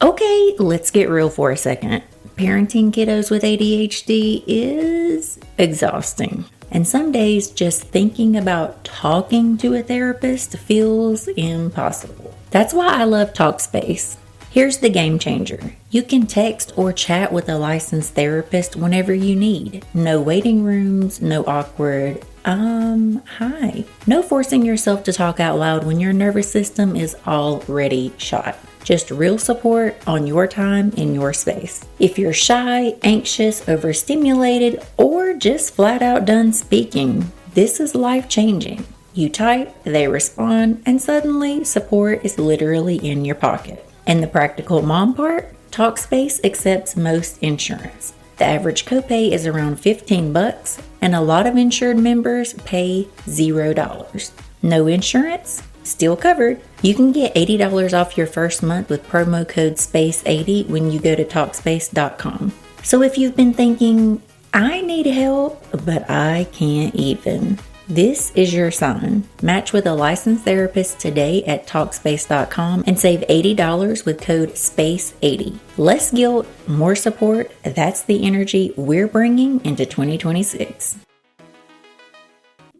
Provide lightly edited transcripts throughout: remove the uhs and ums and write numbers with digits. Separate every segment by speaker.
Speaker 1: Okay, let's get real for a second. Parenting kiddos with ADHD is exhausting. And some days just thinking about talking to a therapist feels impossible. That's why I love TalkSpace. Here's the game changer. You can text or chat with a licensed therapist whenever you need. No waiting rooms, no awkward, hi. No forcing yourself to talk out loud when your nervous system is already shot. Just real support on your time in your space. If you're shy, anxious, overstimulated, or just flat out done speaking, this is life-changing. You type, they respond, and suddenly support is literally in your pocket. And the practical mom part? TalkSpace accepts most insurance. The average copay is around $15, and a lot of insured members pay $0. No insurance? Still covered. You can get $80 off your first month with promo code SPACE80 when you go to Talkspace.com. So if you've been thinking, I need help, but I can't even, this is your sign. Match with a licensed therapist today at Talkspace.com and save $80 with code SPACE80. Less guilt, more support. That's the energy we're bringing into 2026.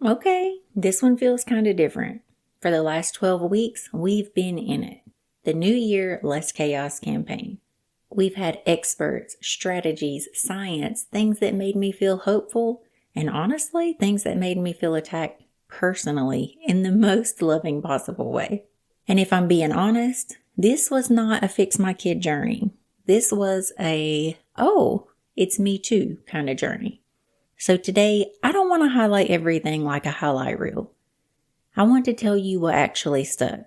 Speaker 1: Okay, this one feels kind of different. For the last 12 weeks, we've been in it. The New Year, Less Chaos campaign. We've had experts, strategies, science, things that made me feel hopeful, and honestly, things that made me feel attacked personally in the most loving possible way. And if I'm being honest, this was not a fix my kid journey. This was a, oh, it's me too kind of journey. So today, I don't want to highlight everything like a highlight reel. I want to tell you what actually stuck.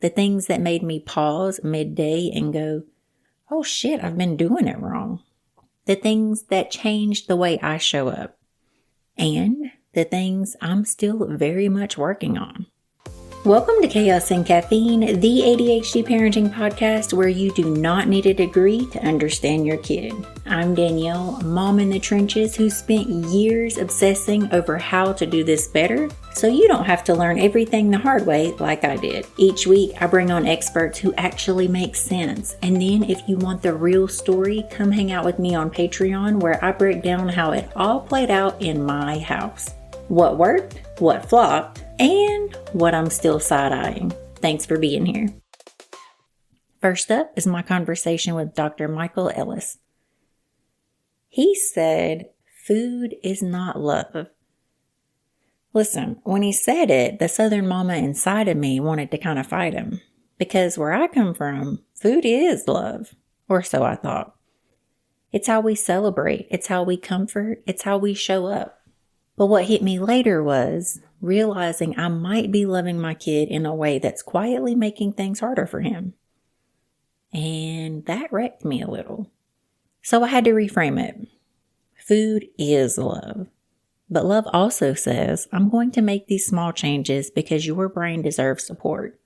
Speaker 1: The things that made me pause midday and go, oh shit, I've been doing it wrong. The things that changed the way I show up. And the things I'm still very much working on. Welcome to Chaos and Caffeine, the ADHD parenting podcast where you do not need a degree to understand your kid. I'm Danielle, mom in the trenches who spent years obsessing over how to do this better, so you don't have to learn everything the hard way like I did. Each week, I bring on experts who actually make sense. And then if you want the real story, come hang out with me on Patreon where I break down how it all played out in my house. What worked, what flopped, and what I'm still side-eyeing. Thanks for being here. First up is my conversation with Dr. Michael Elice. He said, food is not love. Listen, when he said it, the Southern mama inside of me wanted to kind of fight him. Because where I come from, food is love. Or so I thought. It's how we celebrate. It's how we comfort. It's how we show up. But what hit me later was realizing I might be loving my kid in a way that's quietly making things harder for him. And that wrecked me a little. So I had to reframe it. Food is love. But love also says, I'm going to make these small changes because your brain deserves support.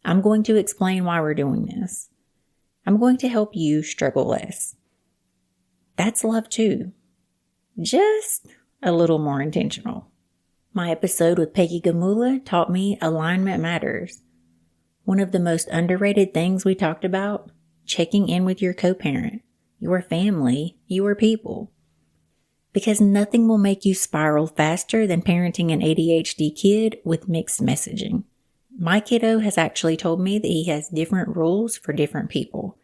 Speaker 1: I'm going to explain why we're doing this. I'm going to help you struggle less. That's love too. Just a little more intentional. My episode with Peggy Gamula taught me alignment matters. One of the most underrated things we talked about, checking in with your co-parent, your family, your people. Because nothing will make you spiral faster than parenting an ADHD kid with mixed messaging. My kiddo has actually told me that he has different rules for different people.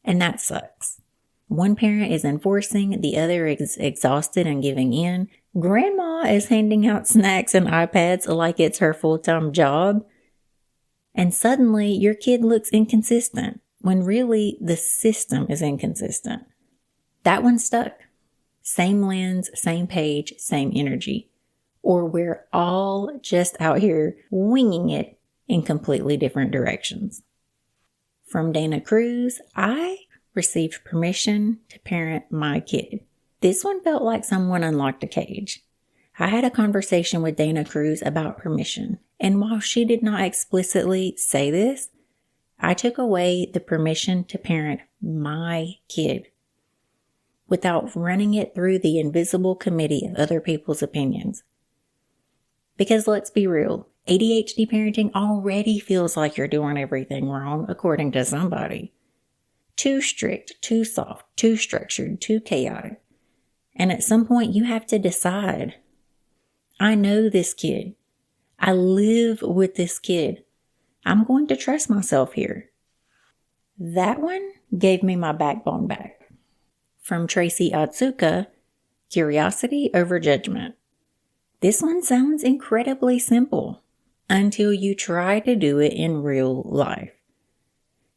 Speaker 1: And that sucks. One parent is enforcing, the other is exhausted and giving in. Grandma is handing out snacks and iPads like it's her full-time job. And suddenly your kid looks inconsistent when really the system is inconsistent. That one stuck. Same lens, same page, same energy. Or we're all just out here winging it in completely different directions. From Dana Cruz, I received permission to parent my kid. This one felt like someone unlocked a cage. I had a conversation with Dana Cruz about permission, and while she did not explicitly say this, I took away the permission to parent my kid without running it through the invisible committee of other people's opinions. Because let's be real, ADHD parenting already feels like you're doing everything wrong according to somebody. Too strict, too soft, too structured, too chaotic. And at some point you have to decide, I know this kid. I live with this kid. I'm going to trust myself here. That one gave me my backbone back. From Tracy Otsuka, Curiosity Over Judgment. This one sounds incredibly simple until you try to do it in real life.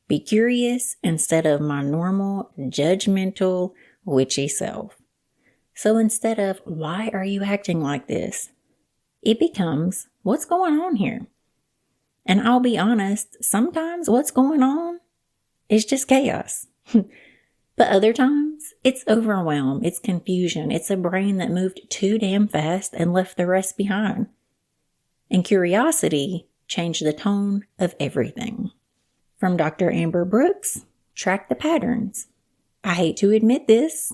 Speaker 1: Be curious instead of my normal, judgmental, witchy self. So instead of, why are you acting like this? It becomes, what's going on here? And I'll be honest, sometimes what's going on is just chaos. But other times, it's overwhelm, it's confusion, it's a brain that moved too damn fast and left the rest behind. And curiosity changed the tone of everything. From Dr. Amber Brooks, Track the Patterns. I hate to admit this,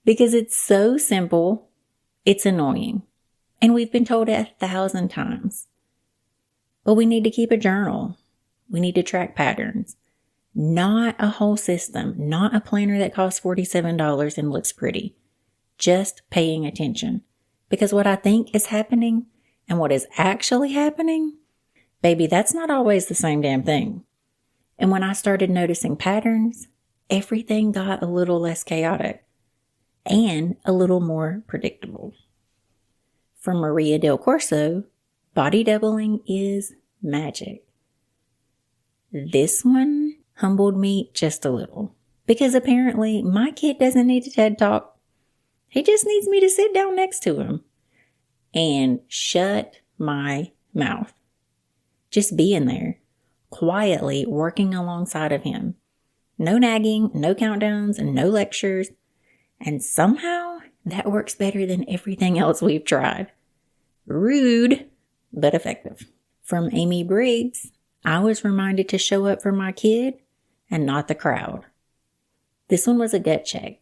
Speaker 1: because it's so simple, it's annoying. And we've been told it 1,000 times. But we need to keep a journal. We need to track patterns. Not a whole system, not a planner that costs $47 and looks pretty. Just paying attention. Because what I think is happening and what is actually happening, baby, that's not always the same damn thing. And when I started noticing patterns, everything got a little less chaotic and a little more predictable. From Maria Del Corso, Body Doubling is Magic. This one humbled me just a little, because apparently my kid doesn't need a TED Talk. He just needs me to sit down next to him and shut my mouth. Just being there, quietly working alongside of him. No nagging, no countdowns, and no lectures. And somehow that works better than everything else we've tried. Rude, but effective. From Amy Briggs, I was reminded to show up for my kid and not the crowd. This one was a gut check.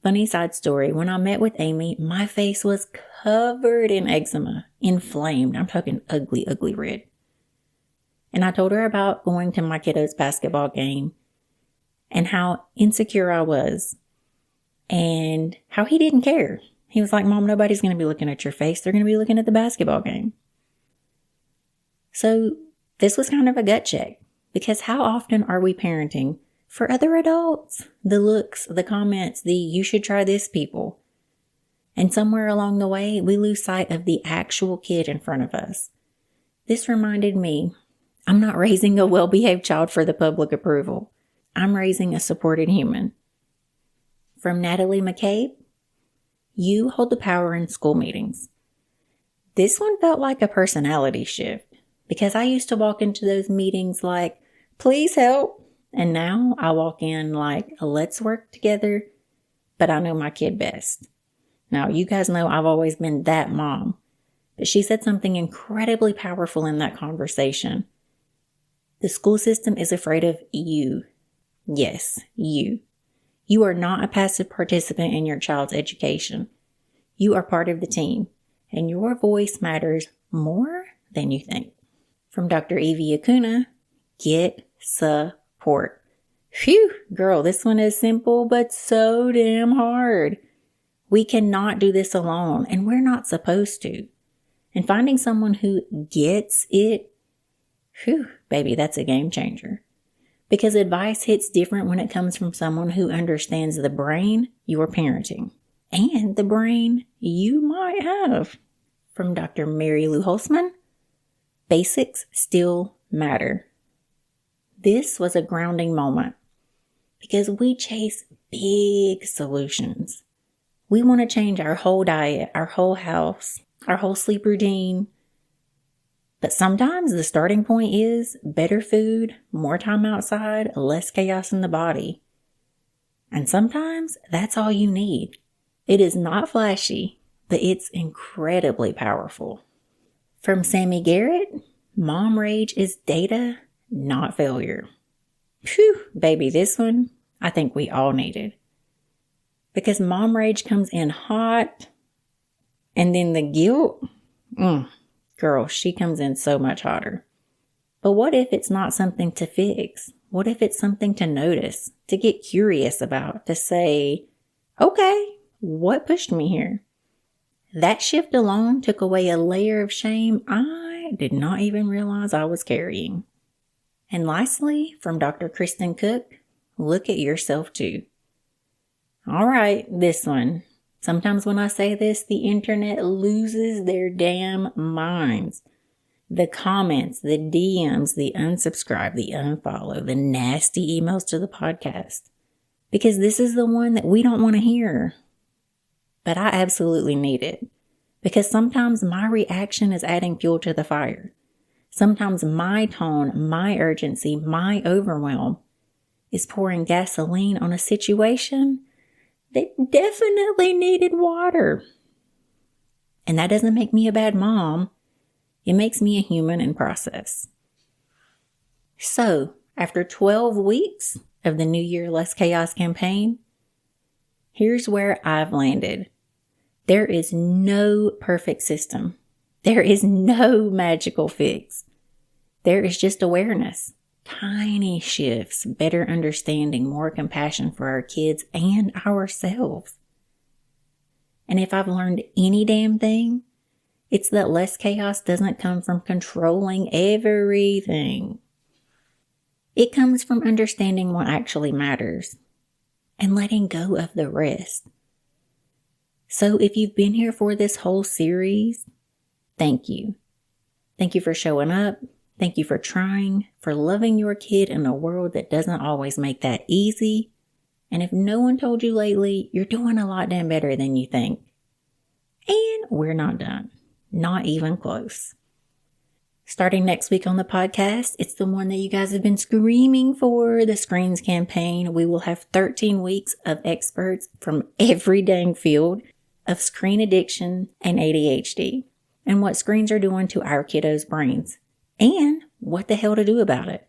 Speaker 1: Funny side story, when I met with Amy, my face was covered in eczema, inflamed. I'm talking ugly, ugly red. And I told her about going to my kiddo's basketball game and how insecure I was and how he didn't care. He was like, Mom, nobody's going to be looking at your face. They're going to be looking at the basketball game. So this was kind of a gut check, because how often are we parenting for other adults? The looks, the comments, the you should try this people. And somewhere along the way, we lose sight of the actual kid in front of us. This reminded me, I'm not raising a well-behaved child for the public approval. I'm raising a supported human. From Natalie McCabe, you hold the power in school meetings. This one felt like a personality shift, because I used to walk into those meetings like, please help. And now I walk in like, let's work together, but I know my kid best. Now, you guys know I've always been that mom, but she said something incredibly powerful in that conversation. The school system is afraid of you. Yes, you. You are not a passive participant in your child's education. You are part of the team, and your voice matters more than you think. From Dr. Evie Acuna, get support. Phew, girl, this one is simple, but so damn hard. We cannot do this alone, and we're not supposed to. And finding someone who gets it, whew, baby, that's a game changer. Because advice hits different when it comes from someone who understands the brain you're parenting and the brain you might have. From Dr. Mary Lou Hulseman, basics still matter. This was a grounding moment because we chase big solutions. We want to change our whole diet, our whole house, our whole sleep routine. But sometimes the starting point is better food, more time outside, less chaos in the body. And sometimes that's all you need. It is not flashy, but it's incredibly powerful. From Sammy Garrett, Mom Rage is data, not failure. Phew, baby, this one I think we all needed. Because Mom Rage comes in hot, and then the guilt, girl, she comes in so much hotter. But what if it's not something to fix? What if it's something to notice, to get curious about, to say, okay, what pushed me here? That shift alone took away a layer of shame I did not even realize I was carrying. And lastly, from Dr. Kristen Cook, look at yourself too. All right, this one. Sometimes when I say this, the internet loses their damn minds. The comments, the DMs, the unsubscribe, the unfollow, the nasty emails to the podcast. Because this is the one that we don't want to hear. But I absolutely need it. Because sometimes my reaction is adding fuel to the fire. Sometimes my tone, my urgency, my overwhelm is pouring gasoline on a situation that definitely needed water. And that doesn't make me a bad mom. It makes me a human in process. So, after 12 weeks of the New Year Less Chaos campaign, here's where I've landed. There is no perfect system. There is no magical fix. There is just awareness, tiny shifts, better understanding, more compassion for our kids and ourselves. And if I've learned any damn thing, it's that less chaos doesn't come from controlling everything. It comes from understanding what actually matters and letting go of the rest. So if you've been here for this whole series, thank you. Thank you for showing up. Thank you for trying, for loving your kid in a world that doesn't always make that easy. And if no one told you lately, you're doing a lot damn better than you think. And we're not done. Not even close. Starting next week on the podcast, it's the one that you guys have been screaming for, the Screens campaign. We will have 13 weeks of experts from every dang field of screen addiction and ADHD and what screens are doing to our kiddos' brains and what the hell to do about it.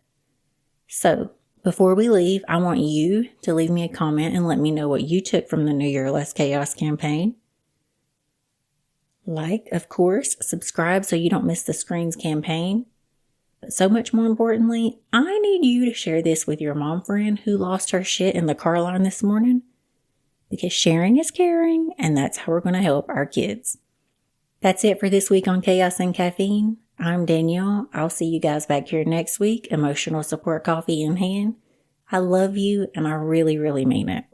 Speaker 1: So, before we leave, I want you to leave me a comment and let me know what you took from the New Year Less Chaos campaign. Like, of course, subscribe so you don't miss the Screens campaign. But so much more importantly, I need you to share this with your mom friend who lost her shit in the car line this morning. Because sharing is caring, and that's how we're going to help our kids. That's it for this week on Chaos and Caffeine. I'm Danielle. I'll see you guys back here next week. Emotional support coffee in hand. I love you, and I really, really mean it.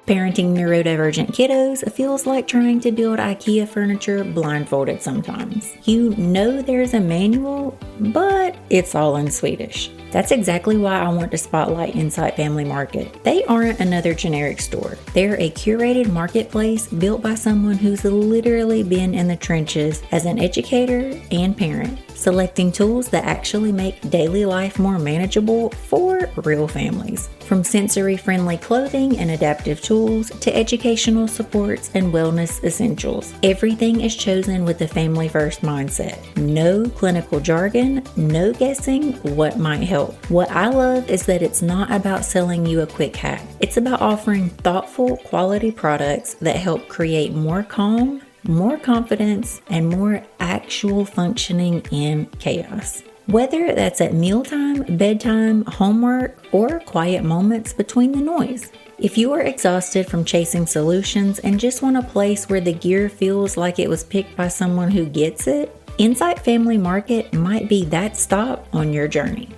Speaker 1: Parenting neurodivergent kiddos feels like trying to build IKEA furniture blindfolded sometimes. You know there's a manual, but it's all in Swedish. That's exactly why I want to spotlight Insight Family Market. They aren't another generic store. They're a curated marketplace built by someone who's literally been in the trenches as an educator and parent, selecting tools that actually make daily life more manageable for real families. From sensory-friendly clothing and adaptive tools to educational supports and wellness essentials, everything is chosen with the family-first mindset. No clinical jargon, no guessing what might help. What I love is that it's not about selling you a quick hack. It's about offering thoughtful, quality products that help create more calm, more confidence, and more actual functioning in chaos. Whether that's at mealtime, bedtime, homework, or quiet moments between the noise. If you are exhausted from chasing solutions and just want a place where the gear feels like it was picked by someone who gets it, Insight Family Market might be that stop on your journey.